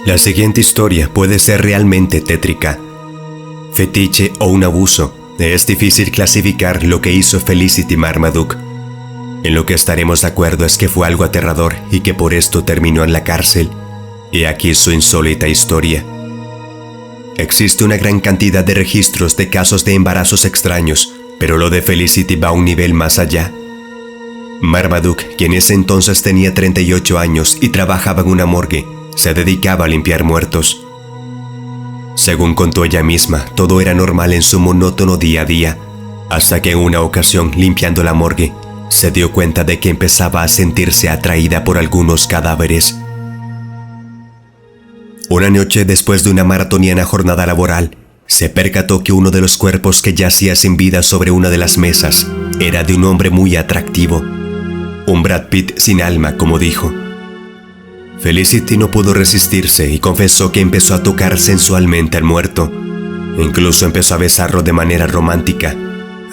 La siguiente historia puede ser realmente tétrica, fetiche o un abuso. Es difícil clasificar lo que hizo Felicity Marmaduke. En lo que estaremos de acuerdo es que fue algo aterrador y que por esto terminó en la cárcel. Y aquí su insólita historia. Existe una gran cantidad de registros de casos de embarazos extraños, pero lo de Felicity va a un nivel más allá. Marmaduke, quien ese entonces tenía 38 años y trabajaba en una morgue, se dedicaba a limpiar muertos. Según contó ella misma, todo era normal en su monótono día a día, hasta que en una ocasión, limpiando la morgue, se dio cuenta de que empezaba a sentirse atraída por algunos cadáveres. Una noche, después de una maratoniana jornada laboral, se percató que uno de los cuerpos que yacía sin vida sobre una de las mesas era de un hombre muy atractivo. Un Brad Pitt sin alma, como dijo. Felicity no pudo resistirse y confesó que empezó a tocar sensualmente al muerto. Incluso empezó a besarlo de manera romántica,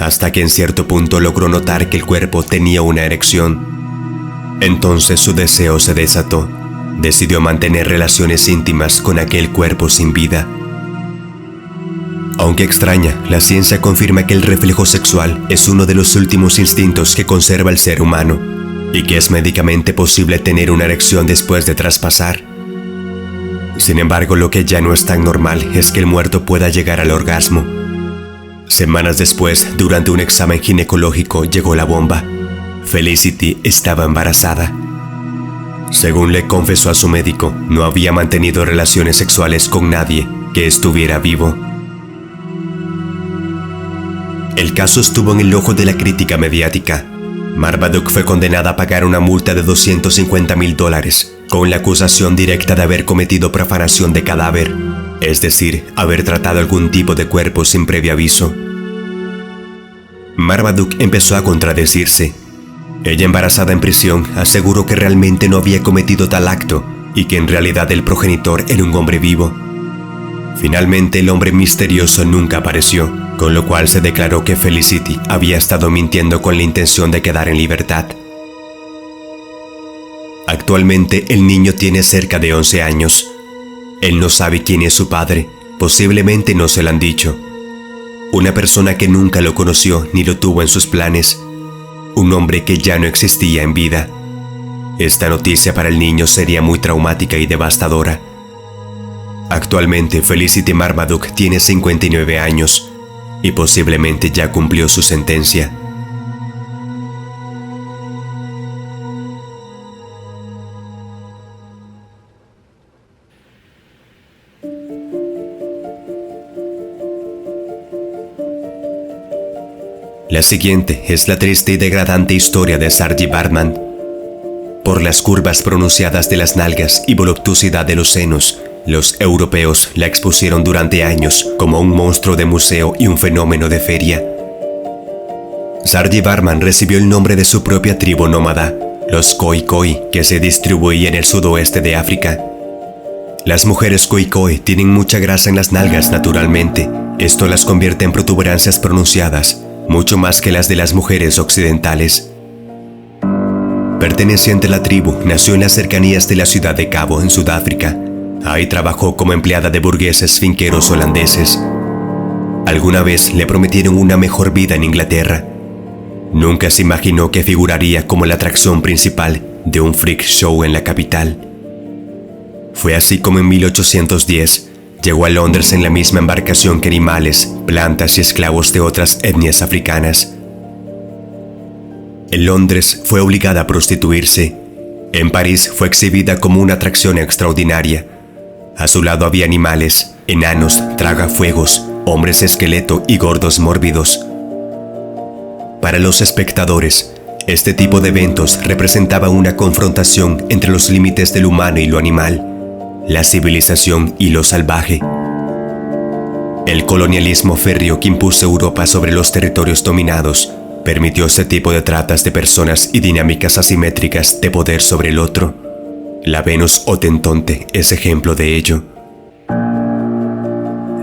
hasta que en cierto punto logró notar que el cuerpo tenía una erección. Entonces su deseo se desató. Decidió mantener relaciones íntimas con aquel cuerpo sin vida. Aunque extraña, la ciencia confirma que el reflejo sexual es uno de los últimos instintos que conserva el ser humano, y que es médicamente posible tener una erección después de traspasar. Sin embargo, lo que ya no es tan normal es que el muerto pueda llegar al orgasmo. Semanas después, durante un examen ginecológico, llegó la bomba. Felicity estaba embarazada. Según le confesó a su médico, no había mantenido relaciones sexuales con nadie que estuviera vivo. El caso estuvo en el ojo de la crítica mediática. Marmaduke fue condenada a pagar una multa de $250,000 con la acusación directa de haber cometido profanación de cadáver, es decir, haber tratado algún tipo de cuerpo sin previo aviso. Marmaduke empezó a contradecirse. Ella, embarazada en prisión, aseguró que realmente no había cometido tal acto y que en realidad el progenitor era un hombre vivo. Finalmente, el hombre misterioso nunca apareció, con lo cual se declaró que Felicity había estado mintiendo con la intención de quedar en libertad. Actualmente, el niño tiene cerca de 11 años. Él no sabe quién es su padre, posiblemente no se lo han dicho. Una persona que nunca lo conoció ni lo tuvo en sus planes. Un hombre que ya no existía en vida. Esta noticia para el niño sería muy traumática y devastadora. Actualmente, Felicity Marmaduke tiene 59 años y posiblemente ya cumplió su sentencia. La siguiente es la triste y degradante historia de Saartjie Baartman. Por las curvas pronunciadas de las nalgas y voluptuosidad de los senos, los europeos la expusieron durante años como un monstruo de museo y un fenómeno de feria. Saartjie Baartman recibió el nombre de su propia tribu nómada, los Khoikhoi, que se distribuía en el sudoeste de África. Las mujeres Khoikhoi tienen mucha grasa en las nalgas naturalmente. Esto las convierte en protuberancias pronunciadas, mucho más que las de las mujeres occidentales. Perteneciente a la tribu, nació en las cercanías de la ciudad de Cabo, en Sudáfrica. Ahí trabajó como empleada de burgueses finqueros holandeses. Alguna vez le prometieron una mejor vida en Inglaterra. Nunca se imaginó que figuraría como la atracción principal de un freak show en la capital. Fue así como en 1810 llegó a Londres en la misma embarcación que animales, plantas y esclavos de otras etnias africanas. En Londres fue obligada a prostituirse. En París fue exhibida como una atracción extraordinaria. A su lado había animales, enanos, tragafuegos, hombres esqueleto y gordos mórbidos. Para los espectadores, este tipo de eventos representaba una confrontación entre los límites del humano y lo animal, la civilización y lo salvaje. El colonialismo férreo que impuso Europa sobre los territorios dominados permitió ese tipo de tratas de personas y dinámicas asimétricas de poder sobre el otro. La Venus Hotentonte es ejemplo de ello.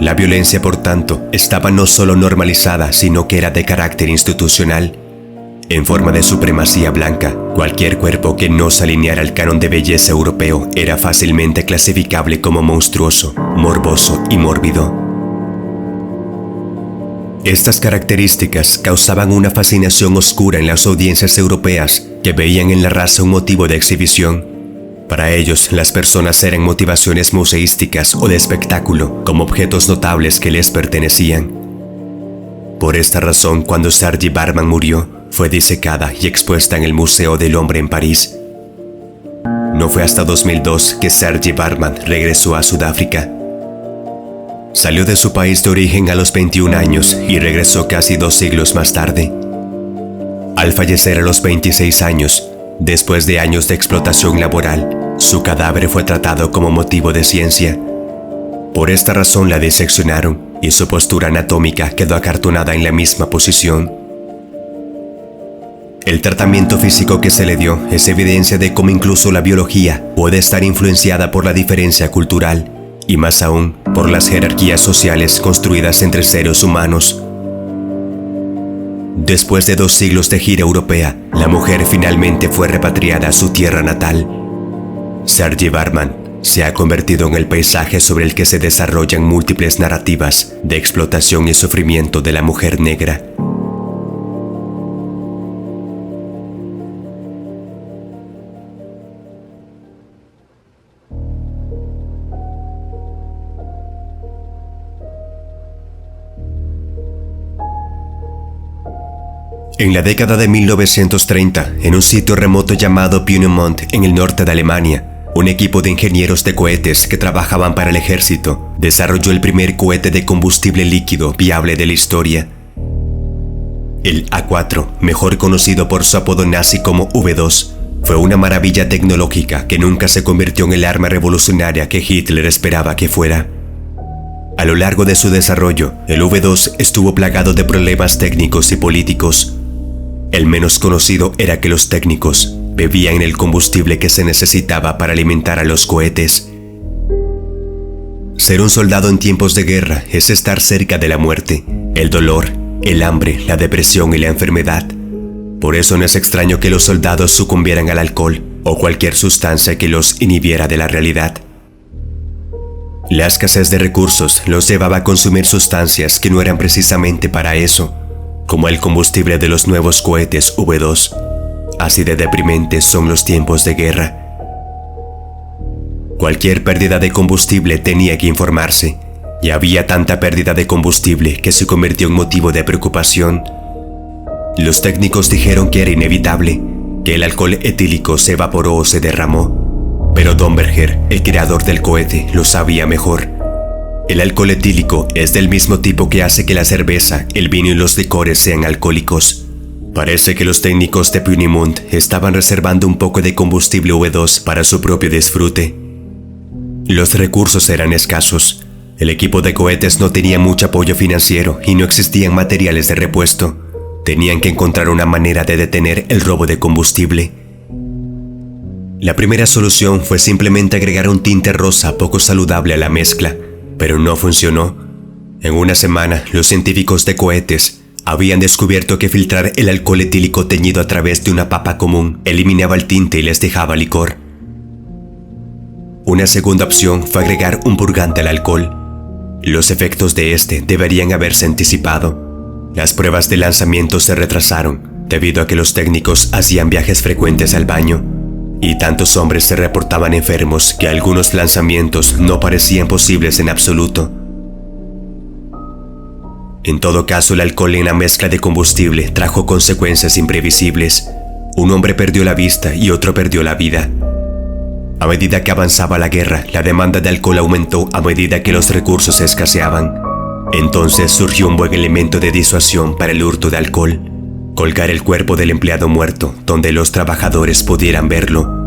La violencia, por tanto, estaba no solo normalizada, sino que era de carácter institucional. en forma de supremacía blanca. Cualquier cuerpo que no se alineara al canon de belleza europeo era fácilmente clasificable como monstruoso, morboso y mórbido. Estas características causaban una fascinación oscura en las audiencias europeas que veían en la raza un motivo de exhibición. Para ellos, las personas eran motivaciones museísticas o de espectáculo, como objetos notables que les pertenecían. Por esta razón, cuando Saartjie Baartman murió, fue disecada y expuesta en el Museo del Hombre en París. No fue hasta 2002 que Saartjie Baartman regresó a Sudáfrica. Salió de su país de origen a los 21 años y regresó casi 2 siglos más tarde. Al fallecer a los 26 años, después de años de explotación laboral, su cadáver fue tratado como motivo de ciencia. Por esta razón la diseccionaron y su postura anatómica quedó acartonada en la misma posición. El tratamiento físico que se le dio es evidencia de cómo incluso la biología puede estar influenciada por la diferencia cultural y más aún por las jerarquías sociales construidas entre seres humanos. Después de 2 siglos de gira europea, la mujer finalmente fue repatriada a su tierra natal. Saartjie Baartman se ha convertido en el paisaje sobre el que se desarrollan múltiples narrativas de explotación y sufrimiento de la mujer negra. En la década de 1930, en un sitio remoto llamado Peenemünde, en el norte de Alemania, un equipo de ingenieros de cohetes que trabajaban para el ejército desarrolló el primer cohete de combustible líquido viable de la historia. El A4, mejor conocido por su apodo nazi como V2, fue una maravilla tecnológica que nunca se convirtió en el arma revolucionaria que Hitler esperaba que fuera. A lo largo de su desarrollo, el V2 estuvo plagado de problemas técnicos y políticos. El menos conocido era que los técnicos bebían el combustible que se necesitaba para alimentar a los cohetes. Ser un soldado en tiempos de guerra es estar cerca de la muerte, el dolor, el hambre, la depresión y la enfermedad. Por eso no es extraño que los soldados sucumbieran al alcohol o cualquier sustancia que los inhibiera de la realidad. La escasez de recursos los llevaba a consumir sustancias que no eran precisamente para eso, como el combustible de los nuevos cohetes V2. Así de deprimentes son los tiempos de guerra. Cualquier pérdida de combustible tenía que informarse, y había tanta pérdida de combustible que se convirtió en motivo de preocupación. Los técnicos dijeron que era inevitable, que el alcohol etílico se evaporó o se derramó, pero Domberger, el creador del cohete, lo sabía mejor. El alcohol etílico es del mismo tipo que hace que la cerveza, el vino y los licores sean alcohólicos. Parece que los técnicos de Peenemünde estaban reservando un poco de combustible V2 para su propio disfrute. Los recursos eran escasos. El equipo de cohetes no tenía mucho apoyo financiero y no existían materiales de repuesto. Tenían que encontrar una manera de detener el robo de combustible. La primera solución fue simplemente agregar un tinte rosa poco saludable a la mezcla, pero no funcionó. En una semana, los científicos de cohetes habían descubierto que filtrar el alcohol etílico teñido a través de una papa común eliminaba el tinte y les dejaba licor. Una segunda opción fue agregar un purgante al alcohol. Los efectos de este deberían haberse anticipado. Las pruebas de lanzamiento se retrasaron debido a que los técnicos hacían viajes frecuentes al baño, y tantos hombres se reportaban enfermos que algunos lanzamientos no parecían posibles en absoluto. En todo caso, el alcohol en la mezcla de combustible trajo consecuencias imprevisibles. Un hombre perdió la vista y otro perdió la vida. A medida que avanzaba la guerra, la demanda de alcohol aumentó a medida que los recursos escaseaban. Entonces surgió un buen elemento de disuasión para el hurto de alcohol: colgar el cuerpo del empleado muerto donde los trabajadores pudieran verlo.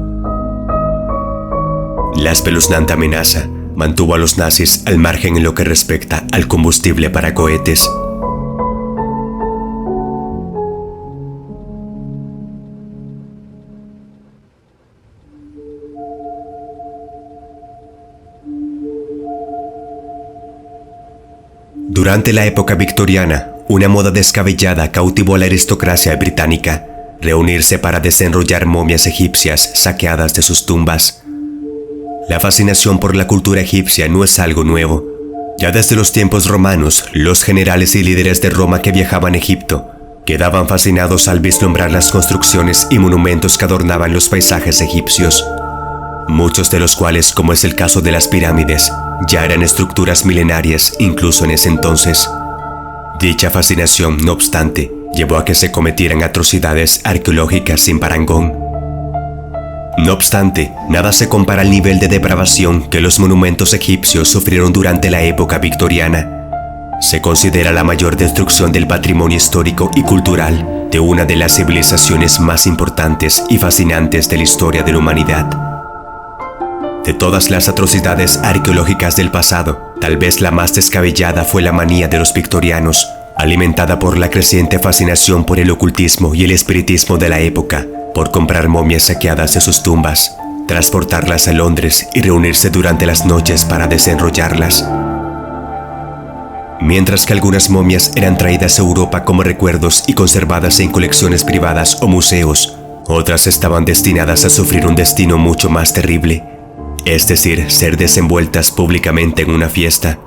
La espeluznante amenaza mantuvo a los nazis al margen en lo que respecta al combustible para cohetes. Durante la época victoriana, una moda descabellada cautivó a la aristocracia británica. reunirse para desenrollar momias egipcias saqueadas de sus tumbas. La fascinación por la cultura egipcia no es algo nuevo. Ya desde los tiempos romanos, los generales y líderes de Roma que viajaban a Egipto quedaban fascinados al vislumbrar las construcciones y monumentos que adornaban los paisajes egipcios, muchos de los cuales, como es el caso de las pirámides, ya eran estructuras milenarias incluso en ese entonces. Dicha fascinación, no obstante, llevó a que se cometieran atrocidades arqueológicas sin parangón. No obstante, nada se compara al nivel de depravación que los monumentos egipcios sufrieron durante la época victoriana. Se considera la mayor destrucción del patrimonio histórico y cultural de una de las civilizaciones más importantes y fascinantes de la historia de la humanidad. De todas las atrocidades arqueológicas del pasado, tal vez la más descabellada fue la manía de los victorianos, alimentada por la creciente fascinación por el ocultismo y el espiritismo de la época, por comprar momias saqueadas de sus tumbas, transportarlas a Londres y reunirse durante las noches para desenrollarlas. Mientras que algunas momias eran traídas a Europa como recuerdos y conservadas en colecciones privadas o museos, otras estaban destinadas a sufrir un destino mucho más terrible, es decir, ser desenvueltas públicamente en una fiesta.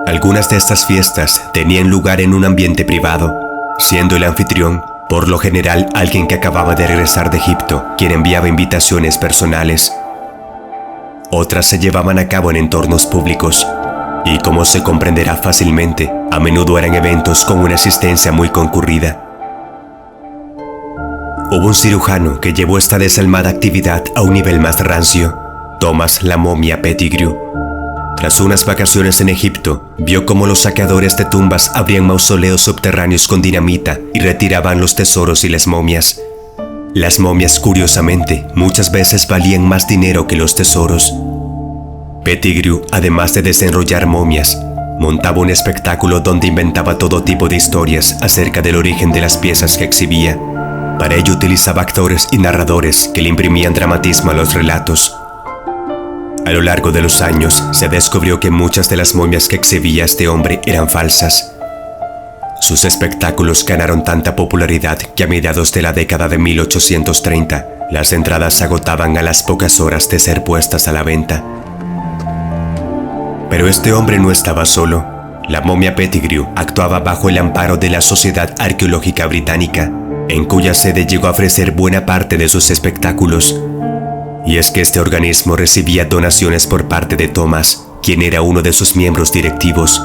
Algunas de estas fiestas tenían lugar en un ambiente privado, siendo el anfitrión, por lo general, alguien que acababa de regresar de Egipto, quien enviaba invitaciones personales. Otras se llevaban a cabo en entornos públicos, y como se comprenderá fácilmente, a menudo eran eventos con una asistencia muy concurrida. Hubo un cirujano que llevó esta desalmada actividad a un nivel más rancio, Thomas la momia Pettigrew. Tras unas vacaciones en Egipto, vio cómo los saqueadores de tumbas abrían mausoleos subterráneos con dinamita y retiraban los tesoros y las momias. Las momias, curiosamente, muchas veces valían más dinero que los tesoros. Pettigrew, además de desenrollar momias, montaba un espectáculo donde inventaba todo tipo de historias acerca del origen de las piezas que exhibía. Para ello utilizaba actores y narradores que le imprimían dramatismo a los relatos. A lo largo de los años, se descubrió que muchas de las momias que exhibía este hombre eran falsas. Sus espectáculos ganaron tanta popularidad que a mediados de la década de 1830, las entradas se agotaban a las pocas horas de ser puestas a la venta. Pero este hombre no estaba solo. La momia Pettigrew actuaba bajo el amparo de la Sociedad Arqueológica Británica, en cuya sede llegó a ofrecer buena parte de sus espectáculos. Y es que este organismo recibía donaciones por parte de Thomas, quien era uno de sus miembros directivos.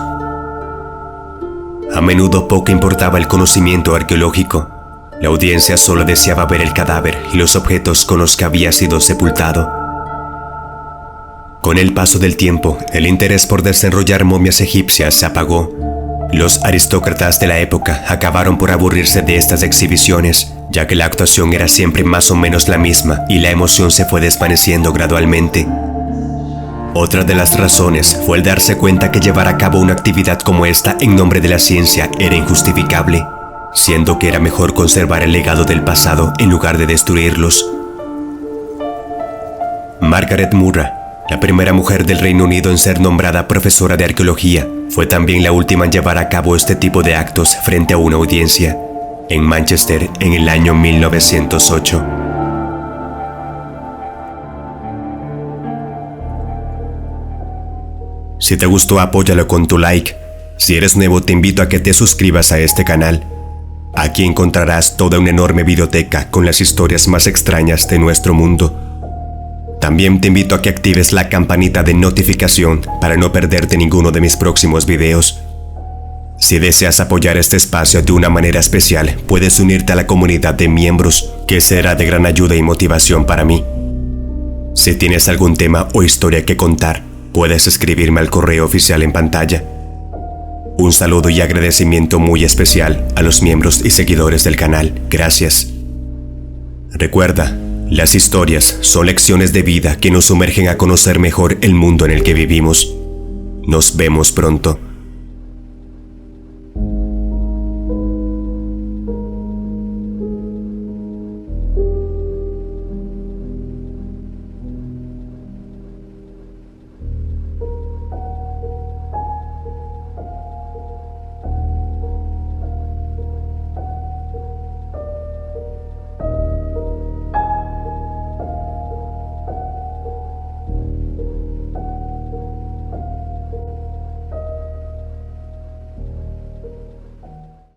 A menudo poco importaba el conocimiento arqueológico. La audiencia solo deseaba ver el cadáver y los objetos con los que había sido sepultado. Con el paso del tiempo, el interés por desenrollar momias egipcias se apagó. Los aristócratas de la época acabaron por aburrirse de estas exhibiciones, ya que la actuación era siempre más o menos la misma y la emoción se fue desvaneciendo gradualmente. Otra de las razones fue el darse cuenta que llevar a cabo una actividad como esta en nombre de la ciencia era injustificable, siendo que era mejor conservar el legado del pasado en lugar de destruirlos. Margaret Murray, la primera mujer del Reino Unido en ser nombrada profesora de arqueología, fue también la última en llevar a cabo este tipo de actos frente a una audiencia, en Manchester en el año 1908. Si te gustó, apóyalo con tu like. Si eres nuevo, te invito a que te suscribas a este canal. Aquí encontrarás toda una enorme biblioteca con las historias más extrañas de nuestro mundo. También te invito a que actives la campanita de notificación para no perderte ninguno de mis próximos videos. Si deseas apoyar este espacio de una manera especial, puedes unirte a la comunidad de miembros, que será de gran ayuda y motivación para mí. Si tienes algún tema o historia que contar, puedes escribirme al correo oficial en pantalla. Un saludo y agradecimiento muy especial a los miembros y seguidores del canal. Gracias. Recuerda, las historias son lecciones de vida que nos sumergen a conocer mejor el mundo en el que vivimos. Nos vemos pronto.